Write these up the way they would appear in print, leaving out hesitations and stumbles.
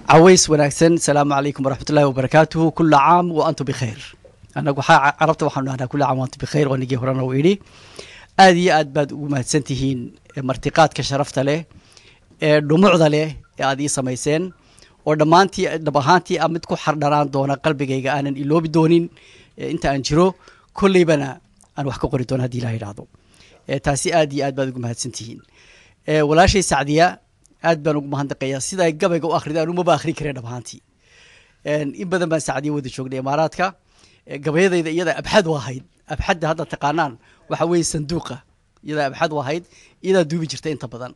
عويس وناكسن السلام عليكم ورحمة الله وبركاته. كل عام وأنتم بخير. أنا عرفت وحنا هنا كل عام وأنتم بخير ونجي هرانا وإيدي هذه أدبد وما سنتهين مرتقات كشرفت له دموع له هذه سميسين ودمانتي دبهانتي أمدكو حردران دونا قلبي جيجا أنا إلو بدونين أنت أنجرو كل بنا أنا وحكو قريتون هذه لا يرادو تاسي أدبد وما سنتهين ولا شيء سعدية aad baan ugu mahadnaqayaa sida ay gabayga u akhriyaan uma baakhri kareen dhabaantii in badan baan saacadiyo wada joognay imaaraadka gabayadayda iyada abxad wahayd abxad hadda taqaanaan waxa weey sanduuqa iyada abxad wahayd iyada duubi jirtay inta badan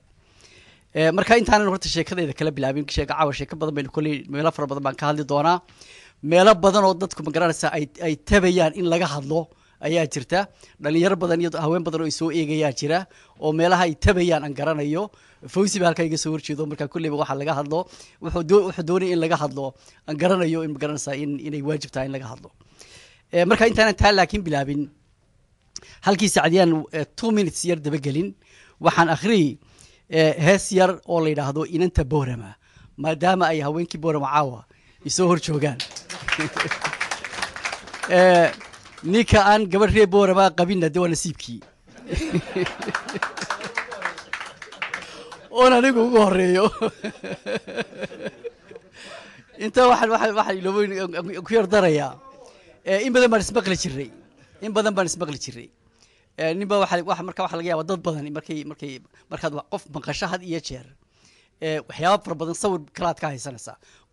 marka intaan horta sheekadayda kala bilaabin sheeka caawa sheeka badan baynu kulli meelo fara badan baan ka hadli doonaa meelo badan oo dadku magaranaysa ay tabayaan in laga hadlo ayaa jirta dhalinyaro badan iyo haween badan oo soo eegaya jira oo meelaha ay tabayaan aan garanayo fawsi halka iga soo horjeedo marka kulliba waxa laga hadlo wuxuu doonay in laga hadlo aan garanayo in garanaysa inay waajib tahay in laga hadlo marka intaan taa laakiin bilaabin halkii saacadiyaan 2 minutes yar daba gelin waxaan akhri hees yar oo la yiraahdo inanta boorama maadaama ay haweenkii boorama caawa isoo hor joogaan ninka aan gabadhii boorama qabina de waa nasiibkii أنا نقول قهريو أنت واحد لو كير دريا إن بدن بنسبق للشري إن بدن بنسبق للشري نبى واحد مركب لقيا وضد بدن مركب قف مقشة يشير وحياة بدن صور كلات كاهي سنة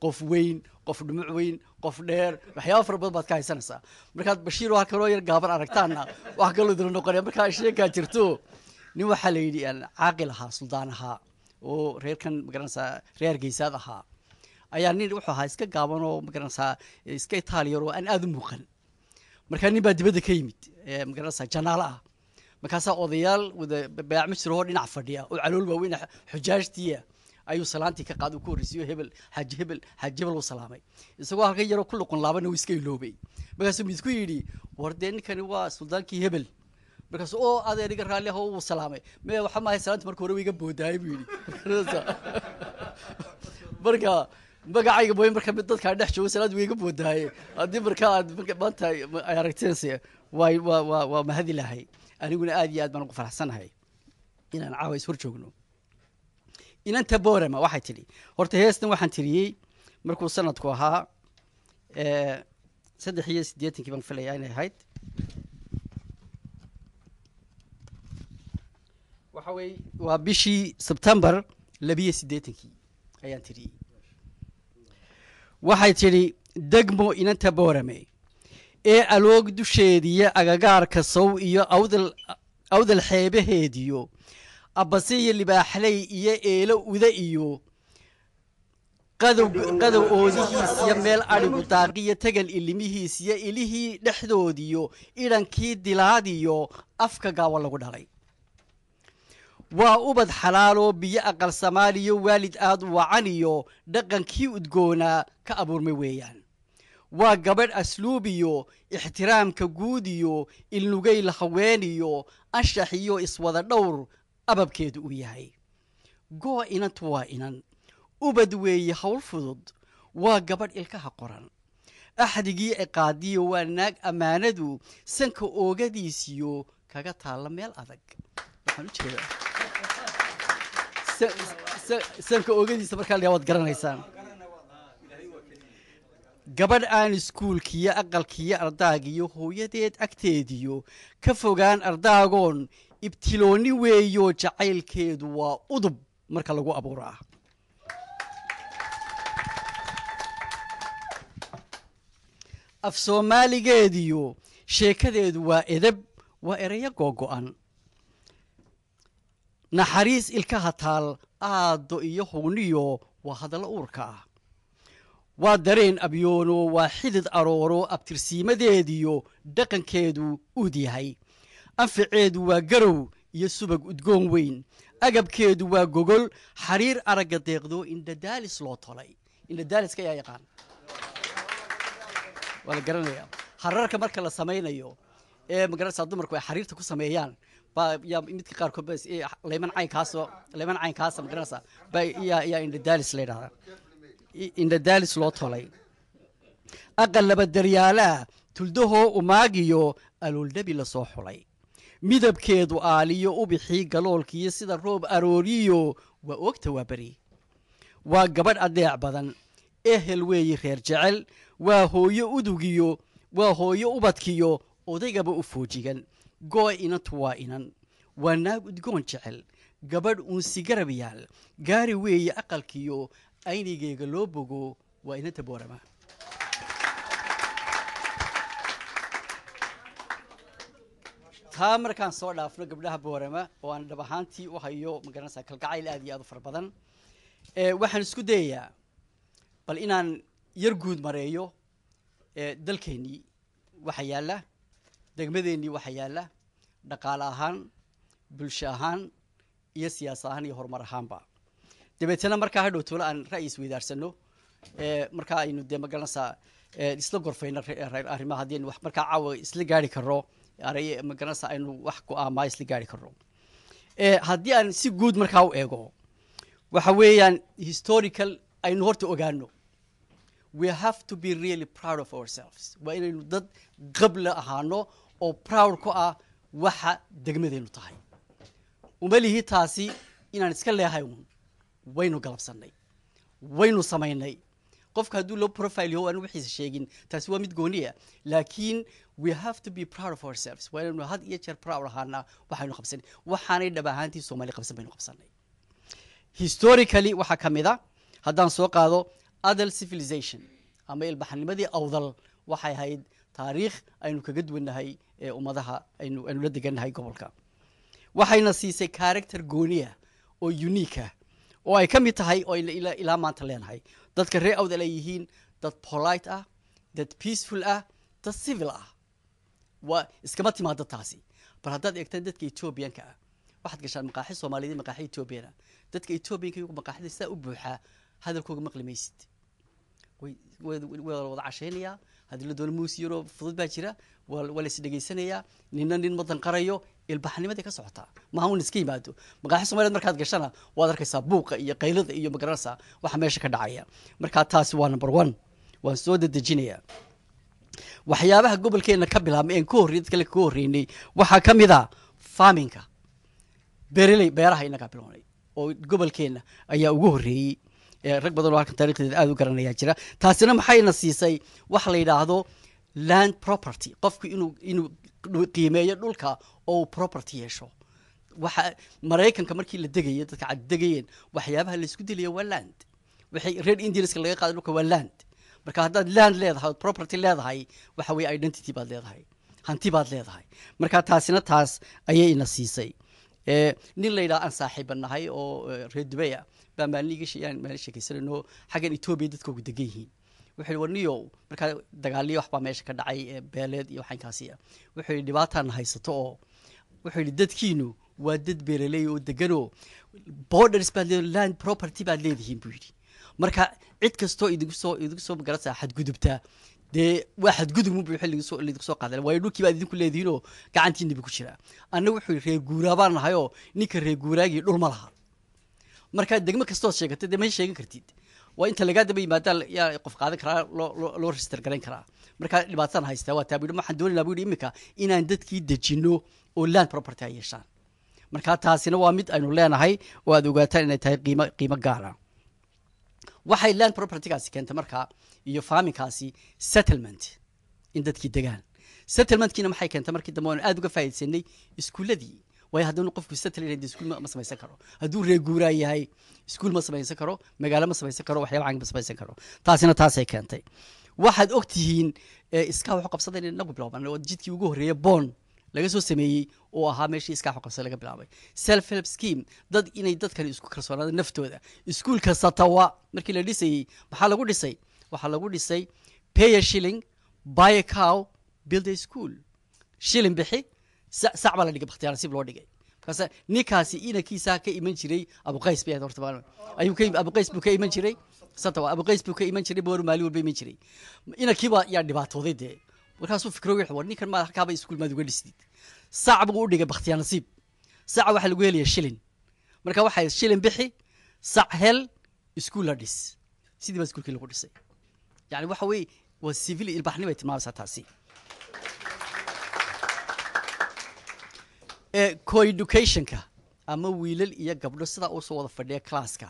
قف وين قف دموع وين قف دير وحياة بدن كاهي سنة مركب بشير وهكروير قابر أركتانا وهكلو درنو قرية مركب الشيء كاتيرتو نيو حليدي العاقلها سلطانها oo reerkan magaranaysa reer geysad aha ayaa nin wuxuu ahaa iska gaaban oo magaranaysa iska Itaaliyo oo aan aad u muuqan marka nin baa dibadda ka yimid magaranaysa janaal ah markaas odayaal wada baac misro oo dhinac fadhiya oo calool baa weyn xujaajtiya ayuu salaantii ka qaad ku horisiyo hebel xajibal uu salaamay isagoo halka yaro ku luqun laaban uu iska iloobay markaas uu isku yiri wardeenkani waa suldaankii hebel markaas oo adeeriga raali ah uu salaamay ma waxa ma haysan markii hore wiiga boodaay buu yiri marka magacayga booyin marka mid dadka dhex joogo salaad wiiga boodaay hadii marka aad maanta ay aragteensi waa mahadi lahay aniguna aad iyo aad baan ugu faraxsanahay inaan caawa hor joogno inanta boorama waxay tiri horta heestan waxaan tiriyay markuu sanadku ahaa 83 baan filayaa inay ahayd waxaway waa bishii September 82 ayaan tiriyay waxay tiri degmo inanta boorame ee aloog dusheediya agagaarka sow iyo awdal xeebaheediyo abasiye libaaxley iyo eelo uda iyo qadow oodihiisa meel arigu daaqiyo tagal ilimihiisa ilihii dhexdoodiyo idankii dilaadiyo afka gaawa lagu dhalay waa ubad xalaalo biyo aqal Soomaaliyo waalid aad u wacaniyo dhaqankii udgoona ka abuurmay weeyaan waa gabadh asluubiyo ixtiraamka guudiyo ilnugay la haweeniyo anshaxiyo iswada dhowr ababkeedu u yahay goo inantu waa inan ubad weeye hawl fudud waa gabadh ilkaha qoran axdigii qaadiyo waa naag amaanadu sanka oogadiisiyo kaga taala meel adag waxaan u jeedaa sanka oogadiisa marka la wad garanaysaan gabadh aan iskuulkiya aqalkiya ardaagiyo hooyadeed agteediyo ka fogaan ardaagoon ibtilooni weeyo jacaylkeedu waa udub marka lagu abuuraa af Soomaaligeediyo sheekadeedu waa edeb waa erayo googo'an naxariis ilkaha taal aado iyo huniyo waa hadal uurka ah waa dareen abyoono waa xidid arooro abtirsiimadeediyo dhaqankeedu uud yahay anficeedu waa garow iyo subag udgoon weyn agabkeedu waa gogol xariir araga deeqdo indadaalis loo tolay indadaaliska ayaa yaqaan wala garanaya hararka marka la sameeyo magarasa dumarku ay xariirta ku sameeyaan يا متك قارك بس لمن عين كاسو مقرنسا يا إن الدالس لينا indhadaalis loo tolay aqal laba daryaalaa tuldahoo umaagiyo alooldabi la soo xulay midabkeedu aaliyo ubixii galoolkiiyo sida roob arooriyo waa oogta waa beri waa gabadh adeec badan ehel weeyi reer jecel waa hooyo udugiyo waa hooyo ubadkiyo odaygaba u foojigan goo inantu waa inan waa naag udgoon jecel gabadh uun sigarab yaal gaari weeye aqalkiyo aynigeyga loo bogo waa inanta boorama taa markaan soo dhaafno gabdhaha boorama oo aan dhab ahaantii u hayo magaranaysaa kalgacayl aad iyo aad u fara badan waxaan isku dayayaa bal inaan yar guud mareeyo dalkeennii waxa yaalla degmadeennii waxa yaalla dhaqaale ahaan bulsho ahaan iyo siyaas ahaan iyo horumar ahaanba dabeetana markaa hadhow tolo aan ra'yi isweydaarsano markaa aynu dee magaranaysaa isla gorfayno arrimaha haddii aynu wax markaa caawa isla gaari karno magaranaysaa aynu wax go-aamaa isla gaari karno haddii aan si guud markaa u eego waxa weeyaan historical aynu horta ogaano we have to be really proud of ourselves waa inaynu dad qabla ahaano oo proud ku ah waxa degmadeennu tahay umalihi taasi inaan iska leehay uun waynu galabsannay waynu samaynay qofka hadduu loo profile yaho aan wixiisa sheegin taasi waa mid gooniya laakiin we have to be proud of ourselves waa inaynu had iyo jeer proud ahaana waxaynu qabsanay waxaanay dhab ahaantii soomaali qabsan baynu qabsanay historically waxaa ka mid a haddaan soo qaado adal civilization ama ilbaxnimadii awdal waxay ahayd taariikh aynu kaga duwannahay ummadaha aynu la degannahay gobolka waxayna siisay character gooniya oo unique ah oo ay ka mid tahay oo ilaa maanta leenahay dadka reer awdal ay yihiin dad polite ah dad peaceful ah dad civil ah waa iskama timaado taasi bal haddaad eegtaan dadka Ethiopianka ah waxaad gashaan maqaaxi Soomaaliyeed maqaaxi Ethiopiana dadka Ethiopianka iyagu maqaaxida saa u buuxa hadalkooga maqli maysid way wada casheynaya hadii la doono muus yaro fudud baa jira wala is dhageysanayaa nin madan qarayo ilbaxnimada ka socota ma uu iska yimaado maqaaxi Soomaaliyeed markaad gashana waad arkaysaa buuqa iyo qaylada iyo magaranaysaa waxa meesha ka dhacaya marka taasi waa number 1 waan soo dadejinayaa waxyaabaha gobolkeena ka bilaabmay in kooriyad kale kooriinay waxa kamid ah farmingka beeraha inaga bilownay oo gobolkeena ayaa ugu horeeyay rag badan oo halkan taariikhdeeda aad u garanaya jira taasina maxayna siisay wax la yiraahdo land property qofku inuu qiimeeyo dhulka oo property yeesho waxa Mareykanka markii la degayay dadka cad degayeen waxyaabaha la isku dilayo waa land waxay red indians laga qaaday dhulka waa land marka haddaad land leedahay property leedahay waxa way identity baad leedahay hanti baad leedahay marka taasina taas ayay ina siisay nin la yiraahdo aan saaxiibanahay oo reer Dubai baa maaliga shayaan meesha ka sarino xagan Ethiopia dadku ugu degan yihiin wuxuu warniyo marka dagaaliyo waxba meesha ka dhacay beeleed iyo waxan kaasiya wuxuu dhibaataan haysato oo wuxuu dadkiinu waa dad beeraley oo degano borders baa land property baa leedihiin buu yiri marka cid kasto idinku soo magarasa xad gudubta de waxad gudub mu xilliga soo qaaday way dhulkii baad idinku leedihiin oo gacantiina ku jira annagu wuxuu reer guuraabaan nahayo ninka reer guuraagi dhul ma laha marka degmo kasto sheegatay de ma sheegan kartid waa inta laga daba yimaada yaa qof qaadan kara loo register garan kara marka dhibaataan haysta waa taabid ma xandoon la buudi imika inaan dadkii dejino oo land property ay yeeshaan marka taasina waa mid aynu leenahay oo aad ogaataan inay tahay qiimo gaar ah waxay land property kaasi keentay marka iyo farmingkaasi settlement in dadkii degaan settlementkiina maxay keentay markii dambe aan aad uga faa'iideysanay iskuuladii way haddana qofku settlement iskuul ma samaysan karo hadduu reer guuraa yahay iskuul ma samaysan karo magaalo ma samaysan karo waxyaabo aan ma samaysan karo taasina taasay keentay waxaad ogtihiin iska wax qabsadeen inagu bilaabaan oo jidkii ugu horeeyay bond laga soo sameeyay oo ahaa meeshii iska wax qabsad laga bilaabay self help scheme dad inay dadkan isku kalsoonaadaan naftooda iskuulka satawa markii la dhisay maxaa lagu dhisay waxa lagu dhisay pay a shilling buy a cow build a school shilling bixi sacba la dhigay bakhtiyaar sib loo dhigay kaas ninkaasi inankiisa ka iman jiray Abu Qays bay horta baan ayuu ka Abu Qays buu ka iman jiray satawa Abu Qays buu ka iman jiray boor maali walba iman jiray inankiiba yaa dhibaatooday de markaasuu fikro wuxuu ninkan ma halkaaba iskuul maad uga dhisdid sacba uu dhigay bakhtiyaar nasiib sac waxa lagu helayaa shilling marka waxa shilling bixi sac hel iskuul la dhis sidii baa iskuulkii lagu dhisay yani waxa weeye waa civil ilbaxnimo ay tilmaamaysaa taasi co-educationka ama wiilal iyo gabdho sidaa usoo wada fadhiya classka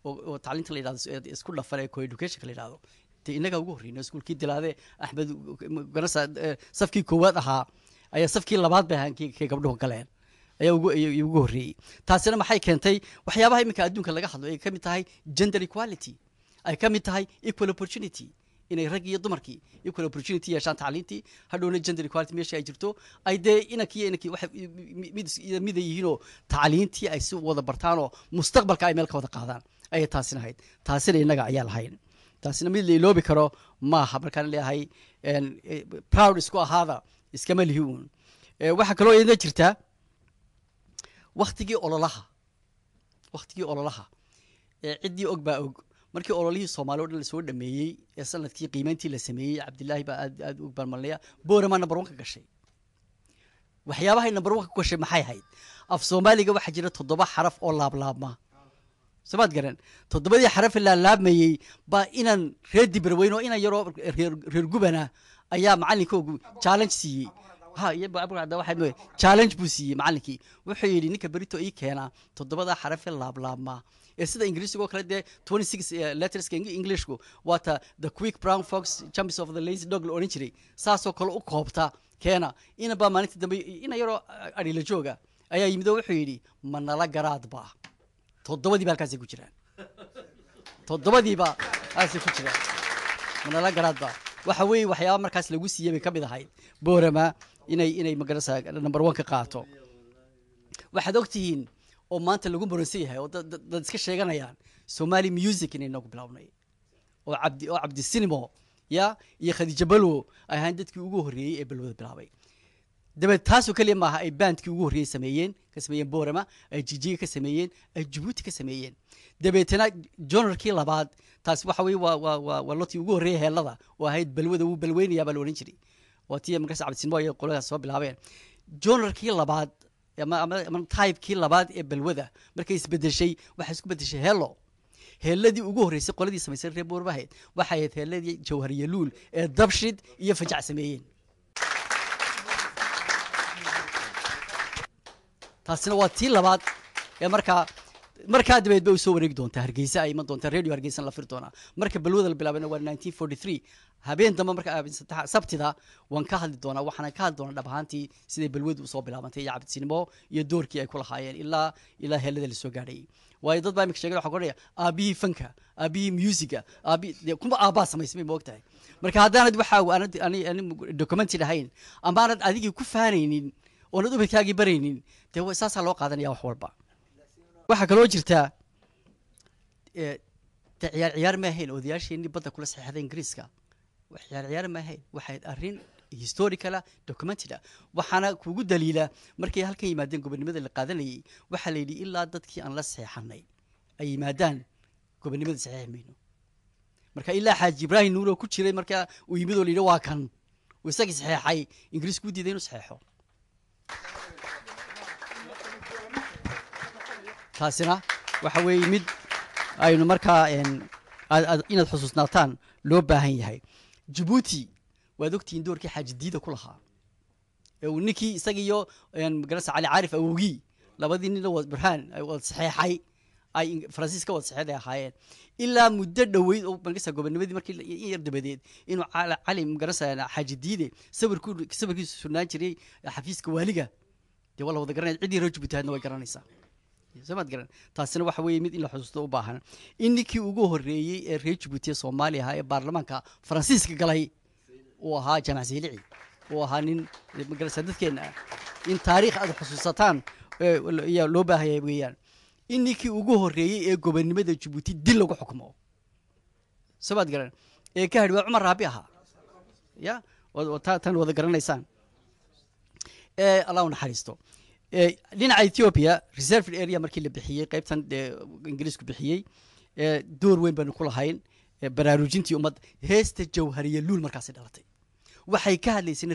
oo tacliinta la yidhahdo isku dhafan ee co-educationka la yidhahdo dee innagaa ugu horreyna iskuulkii dilaade axmed ganasa safkii koowaad ahaa ayaa safkii labaad bay ahaan kay gabdhuhu galeen ayaa ugu horreeyey taasina maxay keentay waxyaabaha iminka adduunka laga hadlo ay ka mid tahay gender equality ay ka mid tahay equal opportunity inay rag iyo dumarkii equal opportunity yeeshaan tacliintii hadhowna gender equality meesha ay jirto ay dee inankii waxay mid yihiinoo tacliintii ay si wada bartaanoo mustaqbalka ay meel ka wada qaadaan ayay taasina ahayd taasina innaga ayaa lahayn taasina mid la iloobi karo maaha markaan leeyahay proud isku ahaada iskama lihi uun waxaa kaloo iyadna jirtaa waktigii ololaha ciddii og baa og markii ololihii soomaali o dhan lasoo dhameeyey ee sanadkii qiimeyntii la sameeyey cabdilaahi baa aad u balmalnaya boorama number 1 ka gashay waxyaabahay number 1 ka gashay maxay ahayd af soomaaliga waxaa jira 7 xaraf oo laablaabma sabaad garan 7 xaraf laabmayey baa inaan reer dibarweyn oo inaan yaroo reer gubana ayaa macalinkoogu challenge siiyey waxay challenge buu siiyey macalinkii wuxuu yidhi ninka berito ii keena 7 xaraf laablaabma ee sida ingiriisiga oo kale dee 26 letterska englishku waata the quick brown fox champions of the lazy dog la odhan jiray saasoo kale u koobta keena inaba maalintii dambe ina yaroo adhila jooga ayaa yimid oo wuxuu yidhi ma nala garaadba 7 halkaasay ku jiraan 7 halkaasay ku jiraan ma nala garaadba waxa weeye waxyaaba markaas lagu siiyey bay ka mid ahayd boorama inay magarasa number 1 ka qaato waxaad ogtihiin oo maanta lagu muransan yahay oo dad iska sheeganayaan Somali music inay nagu bilawnay oo cabdi cinema iyo khadiija balwo ay ahaan dadkii ugu horreeyay ee balwada bilaabay dabad taasoo kaliya maaha ay bandkii ugu horreeyay sameeyeen boorama ay jijiga ka sameeyeen ay Djibouti ka sameeyeen dabeetana journalkii labaad taas waxa weeye waa lotii ugu horreeyay heelada oo ahayd balwada uu balweynayaa baa la oran jiray waa tii markaas cabdi cinema iyo qoladaas soo bilaabeen journalkii labaad ama type-kii labaad ee balwada markay isbedeshay waxay isku bedeshay heeladii ugu horreysay qoladii samaysay reer boorbahayd waxay ahayd heeladii jawhariye luul ee dabshid iyo fajac sameeyeen taasina waa tii labaad ee markaa dabeed bay u soo wareegi doontaa hargeysa ay iman doontaa radio hargeysa la firi doonaa marka balwada la bilaabana waa 1943 habeen dambe marka sabtida waan ka hadli doonaa waxaan ka hadli doonaa dhab ahaantii siday balwadu u soo bilaabantay iyo cabdi cinema iyo doorkii ay ku lahaayeen ilaa heelada la soo gaadhay waayo dad baa imika sheegay waxa qoraya aabihii fanka aabihii musiga kuma aabaa samaysmay ma ogtahay marka haddaanad waxa aan documentary ahayn amaanad adigii ku faanaynin oonad ubadkaagii baraynin dee saasaa loo qaadanaya wax walba waxaa kaloo jirtaa ciyaar ma ahayn odayaasheenii badda kula saxeexday ingiriiska ciyaar ma ahayn waxay arrin historicala documented waxaana kugu daliila markay halkan yimaadeen gobonimada la qaadanayay waxaa la yidhi ilaa dadkii aan la saxeexanay ay yimaadaan gobonimada saxeexi mayno marka ilaa xaaji ibraahim nuur oo ku jiray marka uu yimid oo la yidhi waa kan uu isagii saxeexay ingiriisku diiday inuu saxeexo taasina waxa weeye mid aynu markaa inaad xusuusnaataan loo baahan yahay Djibouti waad ogtiin doorkii xaaji diida ku lahaa ee uu ninkii isagiyo magarasa cali caarif awogii labadii nin oo burhaan ay wada saxeexay ay Faransiiska wada saxeexay ahaayeen ilaa muddo dhaweyd oo magarasa gobonimadii markii yar dabadeed inuu cali magarasa xaaji diide sawirkiisu sugnaan jiray xafiiska waaliga dee wala wada garanay cidii reer Djibouti hadna way garanaysaa samad garan taasina waxa weeye mid in la xusuusto u baahan in ninkii ugu horreeyay ee reer Djibouti Soomaaliya ee baarlamaanka Faransiiska galay uu ahaa Jamac Siilici uu ahaa nin magarasa dadkeena in taariikh aad xusuusataan iyo loo baahan weeyaan in ninkii ugu horreeyay ee gobonimada Djibouti dil lagu xukumo samad garan ee ka hadhay Umar Raabi ahaa tan wada garanaysaan Allah naxariisto dhinaca Ethiopia reserved area markii la bixiyay qaybtan Ingiriisku bixiyay door weyn baan ku lahayn baraarujintii ummad heesta jawhariye luul markaas dhalatay waxay ka hadlaysay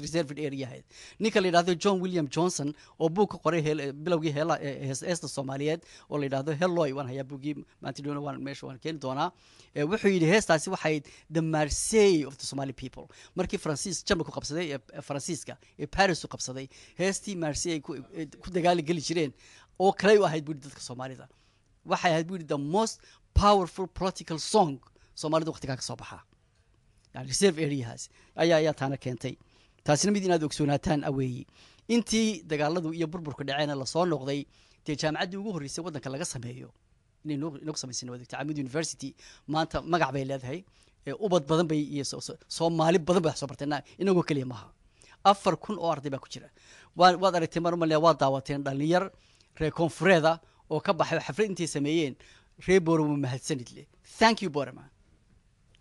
reserved area ahayd ninka la yidhahdo John William Johnson oo buug ka qoray bilowgii heesta Soomaaliyeed oo la yidhahdo Helloy waan hayaa buugii maanta doona waan meesha waan keeni doonaa wuxuu yidhi heestaasi waxay the Marseille of the Somali people markii Francis Jamaica ku qabsaday Faransiiska Paris ku qabsaday heestii Marseille ku dagaali gali jireen oo kale u ahayd buug dadka Soomaalida waxay ahayd buug the most powerful political song Soomaalidu waqtiga ka soo baxa yani reserve areas ayaa taana keentay taasina mid inaad ogsoonataan aweeyi intii dagaaladu iyo burburka dhaceena la soo noqday tii jaamacadii ugu horeysay wadanka laga sameeyo inuu sameysay wadagta Amid University maanta magac bay leedahay ubad badan bay iyo Soomaali badan bay soo bartayna inagoo kaliya maaha 4,000 oo arday baa ku jira waad aragtay mar male waa daawateen dhalinyar reer koonfureeda oo ka baxay xaflad intii sameeyeen reer Boorama mahadsanid leh thank you Boorama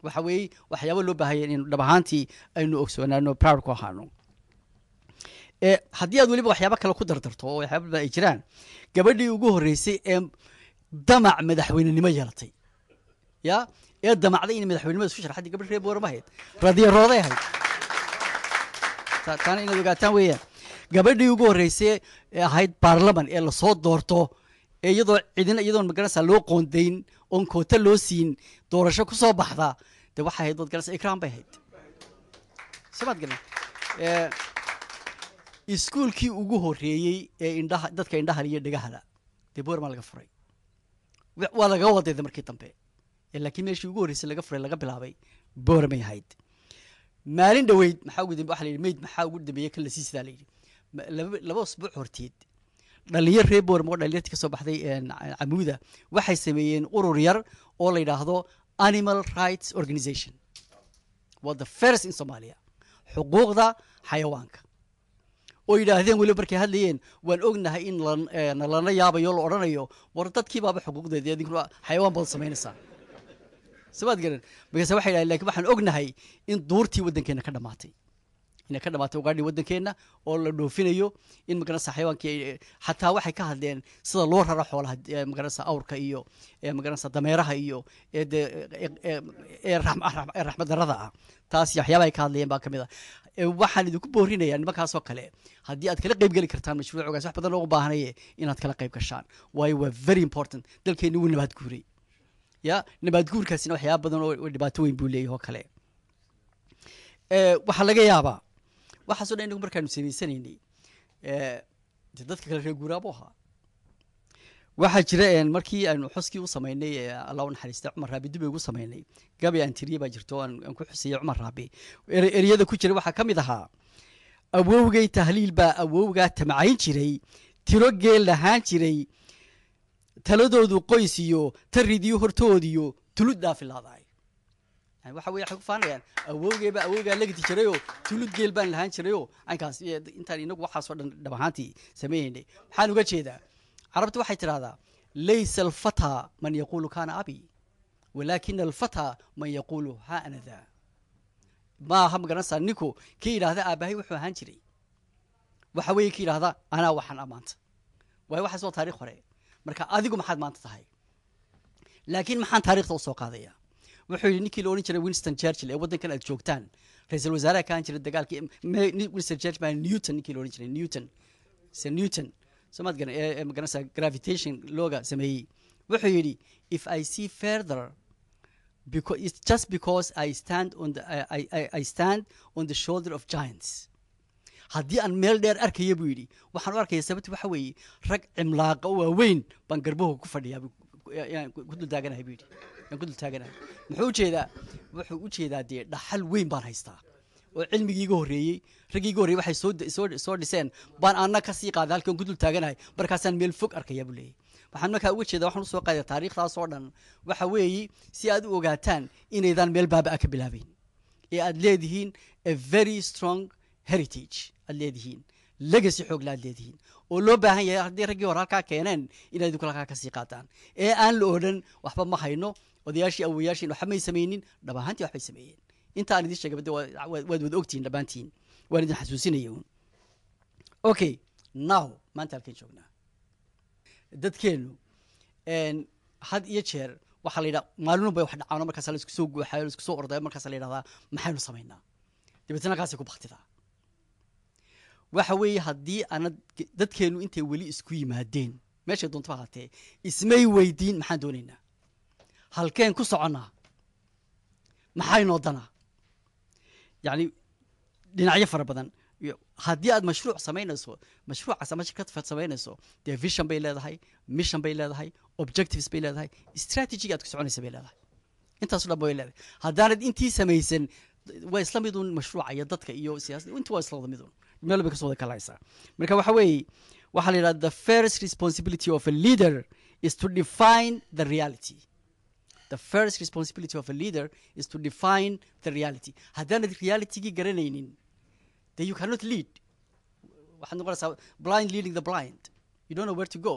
waxa weey waxyaabo loo baahan yahay in dhab ahaantii aynu ogsoonaano proud ku ahaano haddii aad waliba waxyaabo kale ku dardarto oo waxyaabo ay jiraan gabadhii ugu horeysay ee damac madaxweynenimo yeelatay ya damacday in madaxweynenimada isku sharaxay gabadh reer Boorama ahayd Radiya Rooday ahayd taana inaad ogaataan weeyaan gabadhii ugu horeysay ee ahayd baarlaman ee la soo doorto iyadoo magaranaysa loo qoondeyn oon koota loo siin doorasho ku soo baxda de waxa ahayd dad garanaysa ikraam bay ahayd sabad galan iskuulkii ugu horeeyay ee dadka indhaha iyo dhagaha de Boorama laga furay waa laga waday markii dambe laakiin meeshii ugu horeysay laga furay laga bilaabay Boorama ahayd maalin dhaweyd maxaa ugu dambeeyay waxa la yiri meed maxaa ugu dambeeyay kan la siisada la yiri laba usbuuc horteed dhalinyar reer Boorama oo dhalinyartii ka soo baxday Amuuda waxay sameeyeen urur yar oo la yiraahdo Animal Rights Organization was the first in Somalia xuquuqda xayawaanka oo yiraahdeen wali markay hadlayeen waan ognahay in lana yaabayo la oranayo war dadkii baaba xuquuqdeedii idinku xayawaan badan sameynaysa sabad garan because waxay yiraahdeen laakiin waxaan ognahay in duurtii wadankeena ka dhamaatay inay ka dhamaatay ugaadhi wadankeena oo la dhoofinayo in magaranaysa xayawaankii xataa waxay ka hadleen sida loo raro xoolaha magaranaysa awrka iyo magaranaysa dameeraha iyo raxmad darada taas waxyaabo ay ka hadlayeen baa kamid ah waxaan idinku boorinayaa nimankaas oo kale haddii aad kala qayb gali kartaan mashruucaas wax badan loogu baahanaya inaad kala qayb gashaan waayo waa very important dalkeena uu nabad guuray ya nabad guurkaasina waxyaabo badan oo dhibaato weyn buu leeyahay oo kale waxa laga yaabaa waxa soo dhan markaanu sameysanaynay dadka kale reer guuraabo ahaa waxa jira markii aanu xuskii u sameynay Allah u naxariistay Umar Raabi dib ugu sameynay gabi aan tiriye baa jirto aan ku xusiyay Umar Raabi eriyada ku jira waxa kamid ahaa awowgay tahliil baa awowga tamacayn jiray tiro geel lahaan jiray taladoodu qoys iyo taridiyo hortoodiyo tulud dhaafilaaday waxa weey xaq faanayaan awowga laga tijirayo tulud geel baan lahaan jirayo ankaas intaan inagu waxa soo dhab ahaantii sameeynay waxaan uga jeedaa عربت waxay tiraahdaa ليس الفتى من يقول كان أبي ولكن الفتى من يقول ها أنا ذا ما هم garanaysaa ninku kii yiraahdo aabahay wuxuu ahaan jiray waxa weey kii yiraahdo ana waxan amaanta way waxa soo taariikh hore marka adigu maxaad maanta tahay laakiin maxaan taariikhda soo qaadaya wuxuu yiri ninkii loo oran jiray Winston Churchill ee wadankan aad joogtaan ra'iisul wasaaraha kaan jiray dagaalkii Winston Churchill baa Newton ninkii loo oran jiray Newton سمعت جنا gravitation لوجا سميه وحيدي if I see further because it's just because I stand on the shoulder of giants هدي أن ميل دير أركي يبويدي وحن أركي سبت وحوي رك عملاق وين بنقربوه كفر يعني كل تاجنا هيبيدي يعني كل تاجنا محوجي ذا دي ده حل وين بارهيستا وعلمي جوري رجي جوري waxay soo dhiseen baan anna ka sii qaad halkan gudul taaganahay markaasaan meel fog arkaya bulay waxaan markaa uga jeedaa waxaan soo qaaday taariikhdaas oo dhan waxa weeyi si aad u ogaataan inaydan meel baaba ka bilaabeen ee aad leedihiin a very strong heritage aad leedihiin legacy xoog la leedihiin oo loo baahan yahay haddii ragii hore halka keeneen inaad kula ka sii qaataan ee aan la oran waxba ma hayno odayaashii awoyaashii waxa may sameeyeen dhab ahaantii waxbay sameeyeen inta aan idin sheegay waad ogtiin dhabaantiin waan idin xasuusinayaa okay now maanta halkeen joognaa dadkeenu had iyo jeer waxa la yiraahdaa maalin bay wax dhacaan markaas la isku soo guuxayo la isku soo ordayo markaas la yiraahdaa maxaynu sameeynaa dabeetana kaasi ku baktidaa waxa weeye haddii ana dadkeenu intay weli isku yimaadeen meeshay doonto ahaatee ismay weydiin maxaan doonaynaa halkeen ku soconnaa maxaynoo danaa yacni dhinacyo fara badan haddii aad mashruuc samaynayso mashruucaas ama shirkad samaynayso dee vision bay leedahay mission bay leedahay objectives bay leedahay strategy aad ku soconaysa bay leedahay intaasu dhan bay leedahay haddaanad intii samaysan waa isla midun mashruuca iyo dadka iyo siyaasadda intu waa isla wada midun meel bay kasoo wada kalaysaa marka waxa weeye waxaa la yidhahda the first responsibility of a leader is to define the reality the first responsibility of a leader is to define the reality haddaanad realitygii garanaynin then you cannot lead waxaad noqonaysaa blind leading the blind you don't know where to go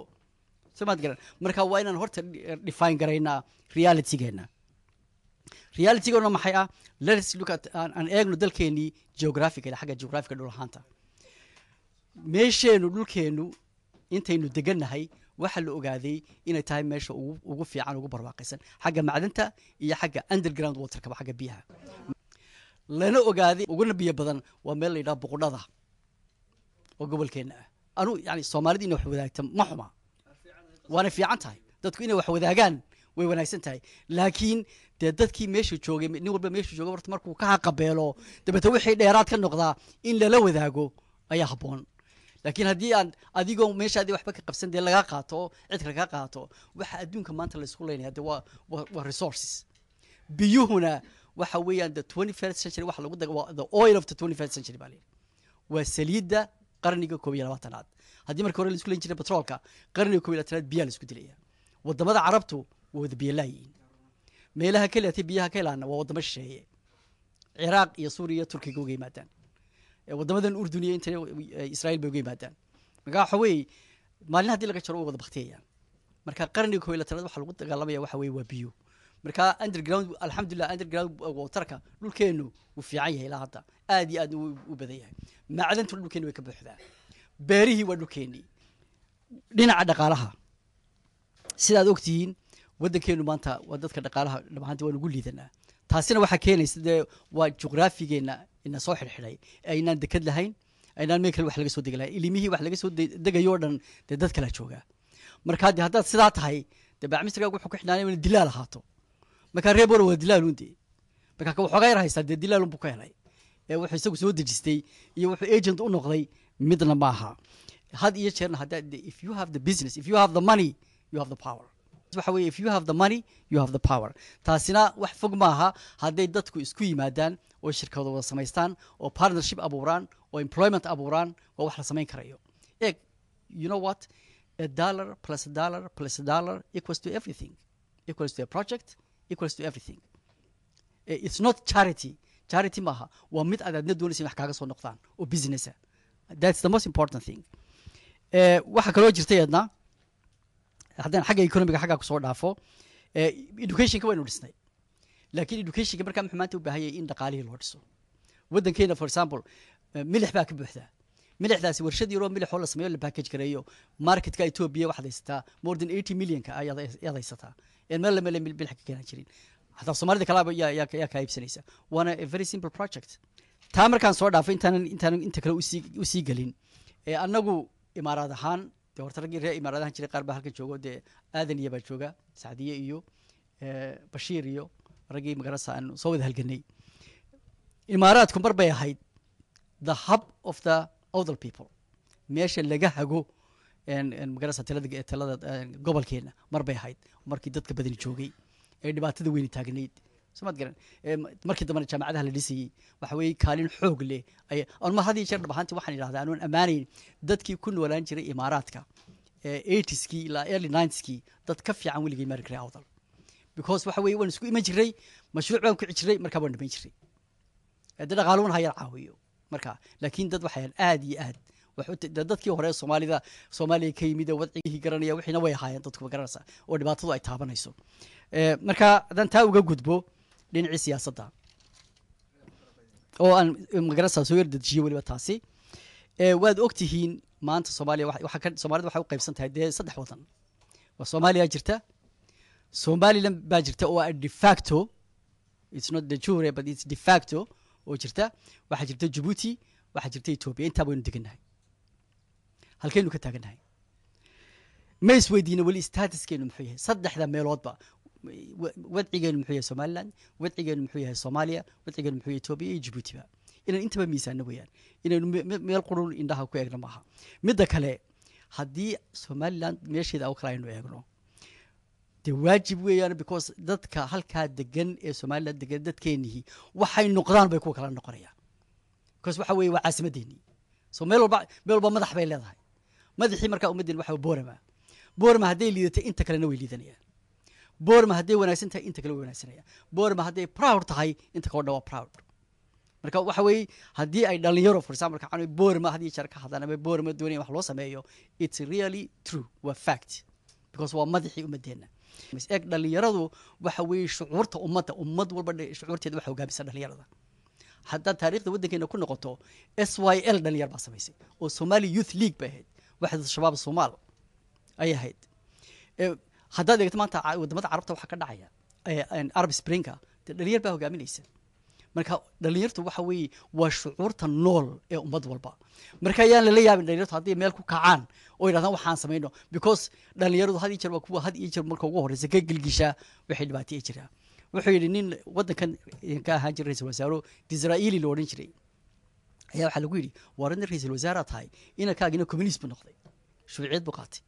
soo maad garan marka waa inaan horta define garaynaa realitygeena realitygeena maxay ah let's look at aan eegno dalkeenii geographically xagga geographical dhul ahaanta meesheenu dhulkeenu intaynu degannahay waxaa la ogaaday inay tahay meesha ugu fiican ugu barwaaqaysan xagga macdanta iyo xagga underground waterkaba xagga biyaha lana ogaaday uguna biyo badan waa meel la yidhaha boqodhada oo gobolkeena ah anu yani soomaalida inay wax wadaagta ma xuma waana fiican tahay dadku inay wax wadaagaan way wanaagsan tahay laakiin dee dadkii meesha joogay nin walba meesha joogay horta markuu ka qabeelo dabeeta wixii dheeraad ka noqdaa in lala wadaago ayaa habboon laakiin haddii aan adigoo meeshaadii waxba ka qabsan dee lagaa qaato cid kale kaa qaato waxa adduunka maanta la isku leynaya dee waa resources biyuhuna waxa weeyaan the 21st century waxa lagu daga the oil of the 21st century baa leeyahay waa saliidda qarniga 12aad haddii markii hore la isku leyn jiray petroolka qarniga 12aad biyaha la isku dilaya wadamada carabtu waa wada biyo laayiin meelaha kale ee biyaha ka ilaana waa wadamo shisheeye Ciraaq iyo Suuriya iyo Turkiga uga yimaadaan wadamadan Urdun iyo inta Israa'iil bay uga yimaadaan marka waxa weeye maalin haddii laga jaro wada bakhtiyayaan marka qarniga 12aad waxa lagu dagaalamaya waxa weeye waa biyo marka underground alxamdulillah underground waterka dhulkeenu wuu fiican yahay ilaa hadda aad iyo aad u badan yahay macdanta dhulkeenu way ka buuxdaa beerihii waa dhulkeenii dhinaca dhaqaalaha sidaad ogtihiin waddankeenu maanta waa dadka dhaqaalaha dhamaantii waan ugu liidanaa taasina waxaa keenaysa dee waa juqraafigeena ina soo xidhxidhay aynaan dekad lahayn aynaan meel kale wax laga soo degi lahayn ilimihii wax laga soo degayoo dhan dee dad kala joogaa marka haddii haddaad sidaa tahay dee baacmisrigaagu wuxuu ku xidhnaanay in dilaal ahaato markaa reer bora waa dilaalunde markaa waxoogaa yar haystaa dee dilaalunbu ka helay ee wuxuu isagu soo dejistay iyo wuxuu agent u noqday midna maaha had iyo jeerna haddaa if you have the business if you have the money you have the power waxa weeye if you have the money you have the power taasina wax fog maaha hadday dadku isku yimaadaan oo shirkado wada samaystaan oo partnership abuuraan oo employment abuuraan waa wax la samayn karayo eeg you know what a dollar plus a dollar plus a dollar equals to everything equals to a project equals to everything it's not charity maaha waa mid aadna doonaysa wax kaaga soo noqdaan oo business that's the most important thing waxa kaloo jirtay adna haddaan xagga economiga xagga ku soo dhaafo educationka waynu dhisnay laakiin educationka markaa muxuu maanta u baahan yahay in dhaqaalihii loo dhiso waddankeena for example milix baa ka buuxdaa milixdaasi warshad yaroo milix oo la sameeyo la package gareeyo marketka Ethiopia waxaad haysataa more than 80 millionka ayaad haysataa meel lama milix ka keenan jirin hataa Soomaalida kala yaa ka iibsanaysa waana a very simple project taa markaan soo dhaafay inta kale u sii galin annagu imaaraad ahaan dee horta raggii reer imaaraadahan jiray qaar baa halkan joogo dee aadan iyo baa jooga Saadiye iyo Bashiir iyo raggii magarasa aan soo wada halganay imaaraadku mar bay ahayd the hub of the other people meesha laga hago magarasa talada gobolkeena mar bay ahayd markii dadka badani joogay ee dhibaatada weyn taagneed samad garan markii dambe jaamacadaha la dhisay waxa weey kaalin xoog leh ay aan ma hadii jeer dhabaantii waxaan yiraahdaa aan amaanayn dadkii ku noolaan jiray imaaraadka 80skii ilaa early 90skii dad ka fiican weligii mari karay awdal because waxa weey waan isku iman jiray mashruuc baan ku jiray markaa waan dhameyn jiray dad dhaqaaluun hayar caawiyo markaa laakiin dad waxay aad iyo aad dadkii hore Soomaaliya ka yimid wadcigii garanaya wixina way ahaayeen dadku garanaysa oo dhibaatadu ay taabanayso marka hadan taa uga gudbo dhinacii siyaasadda oo aan magarasa soo yardajiyo waliba taasi waad ogtihiin maanta Soomaaliya Soomaalida waxa u qaybsan tahay dee saddex wadan waa Soomaaliya jirta Somaliland baa jirta oo de facto it's not de jure but it's de facto oo jirta waxaa jirta Djibouti waxaa jirta Ethiopia inta baynu deganahay halkeenu ka taaganahay ma isweydiina wali statuskeenu muxuu yahay saddexda meeloodba wadcigeenu muxuu yahay Somaliland wadcigeenu muxuu yahay Soomaaliya wadcigeenu muxuu yahay Ethiopia iyo Djibouti ba inaan intaba miisaano weeyaan inaynu meel qurun indhaha ku eegno maaha midda kale haddii Somaliland meesheeda oo kale aynu eegno de waajib weeyaan because dadka halkaa degan ee Somaliland degan dadkeenii waxay noqdaan bay ku kala noqonayaan because waxa weeye waa caasimadeeni soo meel walba madax bay leedahay madaxii markaa ummadeen waxa boorama hadday liidatay inta kalena way liidanayaan boorama hadday wanaagsan tahay inta kale way wanaagsanayaan boorama hadday proud tahay inta kale waa proud marka waxa weeye haddii ay dhalinyaro for example ka caan boorama hadii jeer ka hadlaan ama boorama doonayaan wax loo sameeyo it's really true waa fact because waa madaxii ummadeena eeg dhalinyaradu waxa weeye shucuurta ummad walba shucuurteeda waxa hogaamisa dhalinyarada hadda taariikhda waddankeena ku noqoto SYL dhalinyar baa samaysay oo Somali Youth League bay ahayd waxda shabaab Soomaal ay ahayd hadda eegto maanta wadamada carabta waxa ka dhacaya Arab Spring dhalinyar baa hogaaminaysa marka dhalinyartu waxa weeye waa shucuurta nool ee ummad walba marka ayaan la yaabin dhalinyartu haddii meel ku kacaan oo yiraahdaan waxaan sameeyno because dhalinyaradu had iyo jeer waa kuwa had iyo jeer marka ugu horeysa ka gilgisha waxay dhibaato jiraan wuxuu yiri nin wadankan ka ahaan jiray ra'iisul wasaare Israa'iili loo oran jiray ayaa waxa lagu yiri waran ra'iisul wasaare tahay ina kaagina communist bu noqday shuuciyad bu qaatay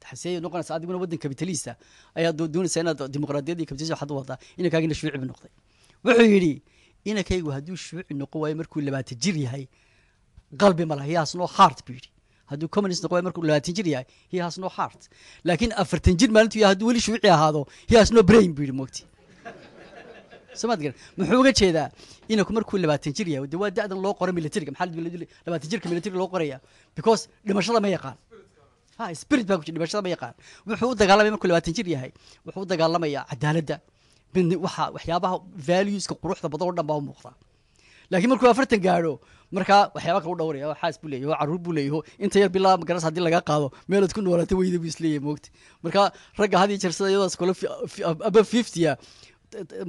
taxsiyo noqonaysa adiguna wadan kapitalista ayaa doonaysa inaad dimuqraadiyad iyo kapitalism xad wada ina kaagina shuuci bu noqday wuxuu yiri ina kaygu haduu shuuci noqo way markuu 20 jir yahay qalbi ma laha no heart beat haduu communist noqo way markuu 20 jir yahay he has no heart laakiin 40 jir maalintu yahay haduu wali shuuci ahaado he has no brain beat moogti سمعت muxuu uga jeedaa inuu markuu 20 jir yahay waa da'dan loo qoray militariga maxaa 20 jirka militariga loo qoraya because dhimashada ma yaqaan spirit baa ku jira dhimashada ma yaqaan wuxuu u dagaalamay markuu 20 jir yahay wuxuu u dagaalamayaa cadaaladda waxyaabaha values ka quruxda badan oo dhan baa u muuqda laakiin markuu 40 gaaro marka waxyaabo kale u dhawraya oo xaas buu leeyahay caruur buu leeyahay inta yar bilaa garas hadii laga qaado meel aad ku noolaato weyda buu isleeyahay moogti marka ragga hadii jirsada iyadaas kala aba 50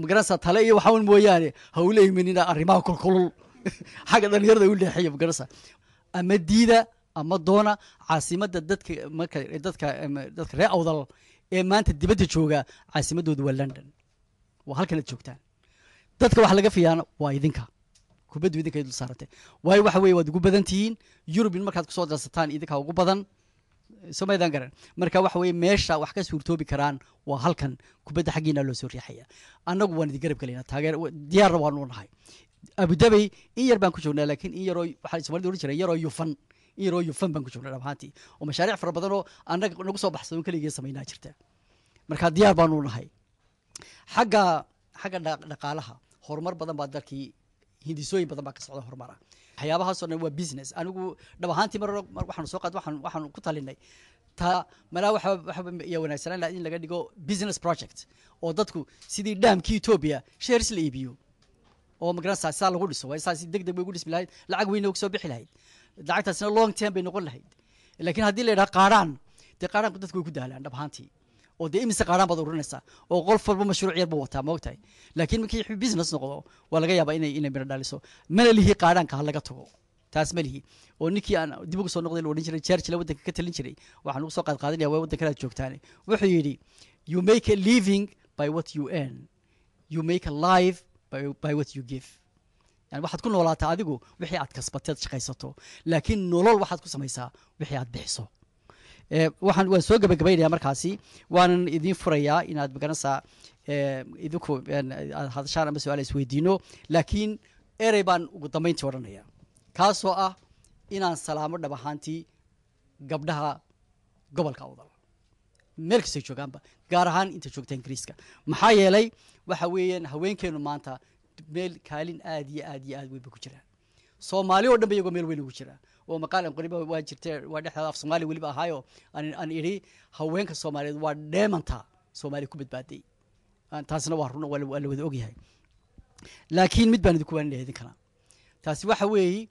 magarasa tale iyo waxa uu mooyaane hawle iminina arrimaha kulkulul xaga dhalinyarada u leexiyo magarasa ama diida ama doona caasimada dadka reer awdal ee maanta dibadda jooga caasimadoodu waa London waa halkan aad joogtaan dadka wax laga fiyaano waa idinka kubaddu idinka ay dul saartay way waxa weeye waad ugu badan tihiin Europe markaad ku soo darsataan idinka ugu badan Soomaalida garan marka waxa weeye meesha wax ka suurtoobi karaan waa halkan kubadda xaqiina loo soo riixaya anagu waan idin garab galina taageer diyaar waan u nahay Abu Dhabi in yar baan ku joognaa laakiin in yar oo waxa Soomaalida oran jiray yar oo yufan baan ku joognaa dhabaantii oo mashaariic fara badan oo anaga nagu soo baxsan kaliya sameynaa jirta marka diyaar baan u nahay xagga dhaqaalaha horumar badan baa dalkii hindisooyin badan baa ka socda horumara waxyaabahaas oo dhan waa business anigu dhabaantii mar waxaan soo qaad waxaan ku talinay ta mala waxa iyo wanaagsan in laga dhigo business project oo dadku sidii dhaamkii Ethiopia shares la iibiyo oo magarasa saa lagu dhiso way saasi degdeg bay ugu dhismi lahayd lacag weyn oo soo bixi lahayd lacagtaasna long term bay noqon lahayd laakiin haddii la yiraahdo qaaraan dadku way ku daalaan dhabaantii oo de imisa qaaraan baad ururinaysa oo qolf walba mashruuc yar buu wataa moogtay laakiin markii business noqdo waa laga yaabaa inay mira dhaliso mana lihi qaaraanka laga tago taas ma lihi oo ninkii aan dib ugu soo noqday loo oran jiray Churchill wadanka ka talin jiray waxaan ugu soo qaadanayaa way wadanka aad joogtaan wuxuu yiri you make a living by what you earn you make a life by what you give yani waxaad ku noolaataa adigu wixii aad kasbateed shaqaysato laakiin nolol waxaad ku samaysaa wixii aad bixiso waxaan soo gabagabaynayaa markaasi waanan idin furayaa inaad magaranaysaa idinku hadashaan ama su'aal isweydiino laakiin erey baan ugu dambeyntii oranayaa kaasoo ah inaan salaamo dhab ahaantii gabdhaha gobolka Awdal meel kasta joogaanba gaar ahaan inta joogta Ingiriiska maxaa yeelay waxa weeyaan haweenkeenu maanta meel kaalin aad iyo aad weyn ku jiraan Soomaali oo dhan bay meel weyn ugu jiraan oo maqaalan qoriba waa jirtay waa dhexda af Soomaali waliba ahaayo aan iri haweenka Soomaaliyeed waa dheemanta Soomaali ku badbaaday taasna waa run wala wada ogyahay laakiin mid baan idinku waaninayaa idin kana taasi waxa weeye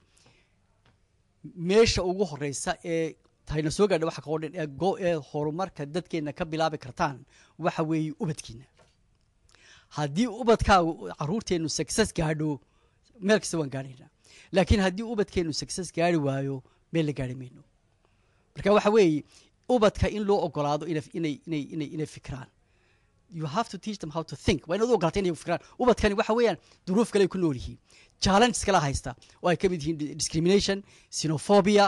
meesha ugu horeysa ee tahayna soo gaadhay waxa ka qodhan ee horumarka dadkeena ka bilaabi kartaan waxa weeye ubadkiina haddii ubadkaagu caruurteenu success gaadho meel kasta waan gaadhaynaa laakiin haddii ubadkeenu success gaari waayo meel la gaari mayno marka waxa weeye ubadka in loo ogolaado inay fikraan you have to teach them how to think waa inaad u ogolaato inay fikraan ubadkani waxa weeyaan duruuf kale ay ku nool yihiin challenges kala haysta oo ay ka mid yihiin discrimination xenophobia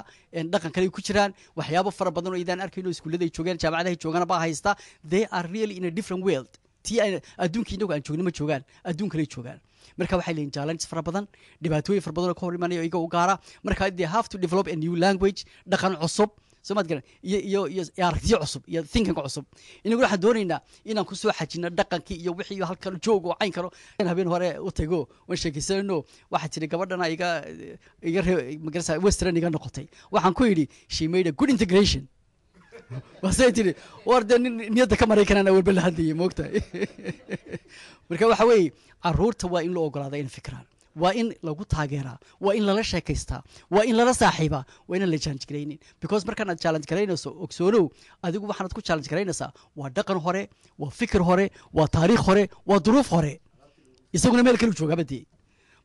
dhaqan kale ku jiraan waxyaabo fara badan oo idaan arkayno iskuulada ay joogaan jaamacadaha ay joogaan baa haysta they are really in a different world tii adduunka inagu aan joogno ma joogaan adduun kale joogaan marka waxay leeyihiin challenges fara badan dhibaatooyin fara badan oo ka hor imanaya iyaga u gaara marka they have to develop a new language dhaqan cusub soomad garan iyo aragtiyo cusub iyo thinking cusub inagu waxaan doonaynaa inaan ku soo xajino dhaqankii iyo wixii halkan joogo cayn karo habeen hore u tago waan sheekeysano waxa jira gabadhana iga magarasa western iga noqotay waxaan ku yidhi she made a good integration wasay tiri warda niyada ka maraykanana walba la hadlayay moogtahay marka waxa weeye caruurta waa in loo ogolaada in fikraan waa in lagu taageeraa waa in lala sheekaystaa waa in lala saaxiibaa waa inaan la challenge garaynin because markaan aad challenge garaynayso ogsoonow adigu waxaanaad ku challenge garaynaysaa waa dhaqan hore waa fikir hore waa taariikh hore waa duruuf hore isaguna meel kale joogaa badee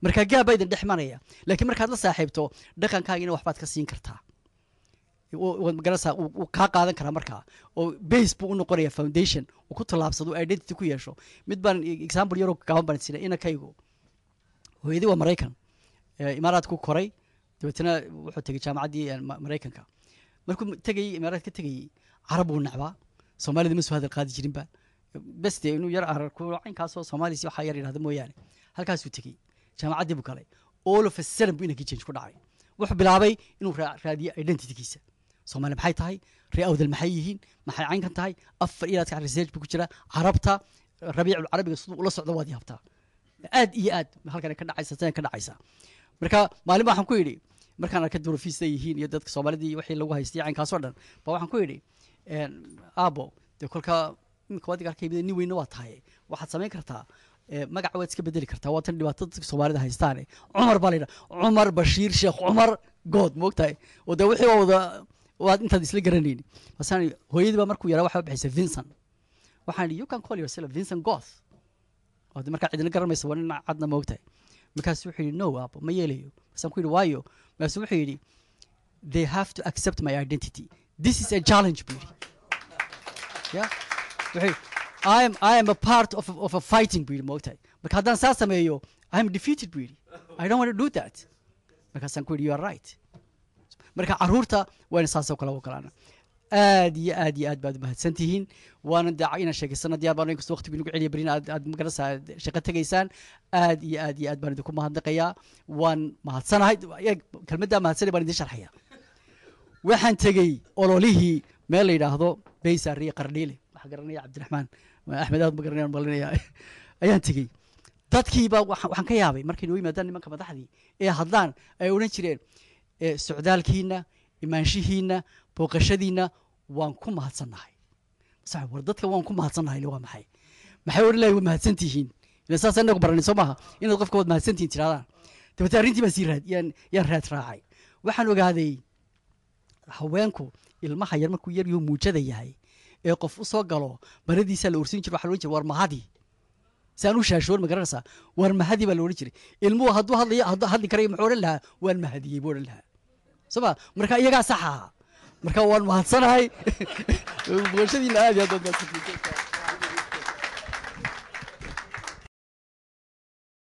markaa gaabaa idin dhex manaya laakiin markaad la saaxiibto dhaqankaagina waxbaad ka siin kartaa magarasa uu kaa qaadan karaa markaa oo base buu u noqonaya foundation uu ku tallaabsado identity ku yeesho mid baan example yaroo gaaban baan siinay inankaygu hooyadii waa maraykan imaaraadku koray dabeetana wuxuu tegay jaamacaddii maraykanka markuu tegayey imaaraad ka tegayey carab buu necbaa soomaalida ma soo hadal qaadi jirinba bes dee inuu yar ararku caynkaasoo soomaalisi waxaa yar yidhahda mooyaane halkaasuu tegey jaamacaddii buu galay all of a sudden buu inankii change ku dhacay wuxuu bilaabay inuu raadiyo identitykiisa soomaali maxay tahay ree awdal maxay yihiin maxay caynkan tahay afar ilaadka research buu ku jira carabta rabiicul carabiga siduu ula socdo waad yaabtaa aad iyo aad halkan ka dhacaysa tan ka dhacaysa marka maalin waxaan ku yidhi markaan arkay duruufiista yihiin iyo dadka Soomaalida wixii lagu haystay caynkaas oo dhan ba waxaan ku yidhi aabo de kolka imika wadiga arkay ni weyna waa tahay waxaad sameyn kartaa magac waad iska bedeli kartaa waa tan dhibaatada dadka Soomaalida haystaan Umar Balina Umar Bashir Sheekh Umar God moogtahay oo de wixii wada waad intaad isla garanayeen wasaan hooyadiiba markuu yaraa waxa bixisay Vincent waxaan you can call yourself Vincent Goth oo marka cidina garanayso waa in cadna moogtahay markaas wuxuu yidhi no aabo ma yeelayo basaan ku yidhi waayo markaas wuxuu yidhi they have to accept my identity this is a challenge budi yeah I am a part of a fighting budi moogtahay marka haddaan saa sameeyo I am defeated budi I don't want to do that markaasaan ku yidhi you are right marka caruurta waa in saasoo kale u kalaana aad iyo aad baad mahadsantihiin waana daacina sheegaysana diyaar baan inkastoo waqtigu inagu celiya barina aad magarasa shaqo tagaysaan aad iyo aad baan idinku mahadnaqayaa waan mahadsanahay kelmadda mahadsanay baan idin sharxaya waxaan tegey ololihii meel la yidhaahdo baysariya qardhiile waxa garanaya cabdiraxmaan axmed aad ma garanaya malinaya ayaan tegey dadkiiba waxaan ka yaabay markay noo yimaadaan nimanka madaxdii ee hadlaan ay odhan jireen socdaalkiina imaanshihiina booqashadiina waan ku mahadsannahay sax war dadka waan ku mahadsannahay waa maxay oran lahayn waa mahadsantihiin ila saas anagu baranay soo maaha inaad qofka wad mahadsantihiin tiraadaan dabta arrintii baan sii yaan raad raacay waxaan ogaaday haweenku ilmaha yar markuu yar iyo muujada yahay ee qof u soo galo baradiisa la ursin jiro waxa loo jeedaa war mahadi saan u shaashoon ma garanaysaa war mahadi baa la oran jiray ilmuhu hadduu hadli karayo muxuu oran lahaa waan mahadiyey buu oran lahaa saba marka iyagaa saxa marka waan mahadsanahay bulshadiina aad iyo aad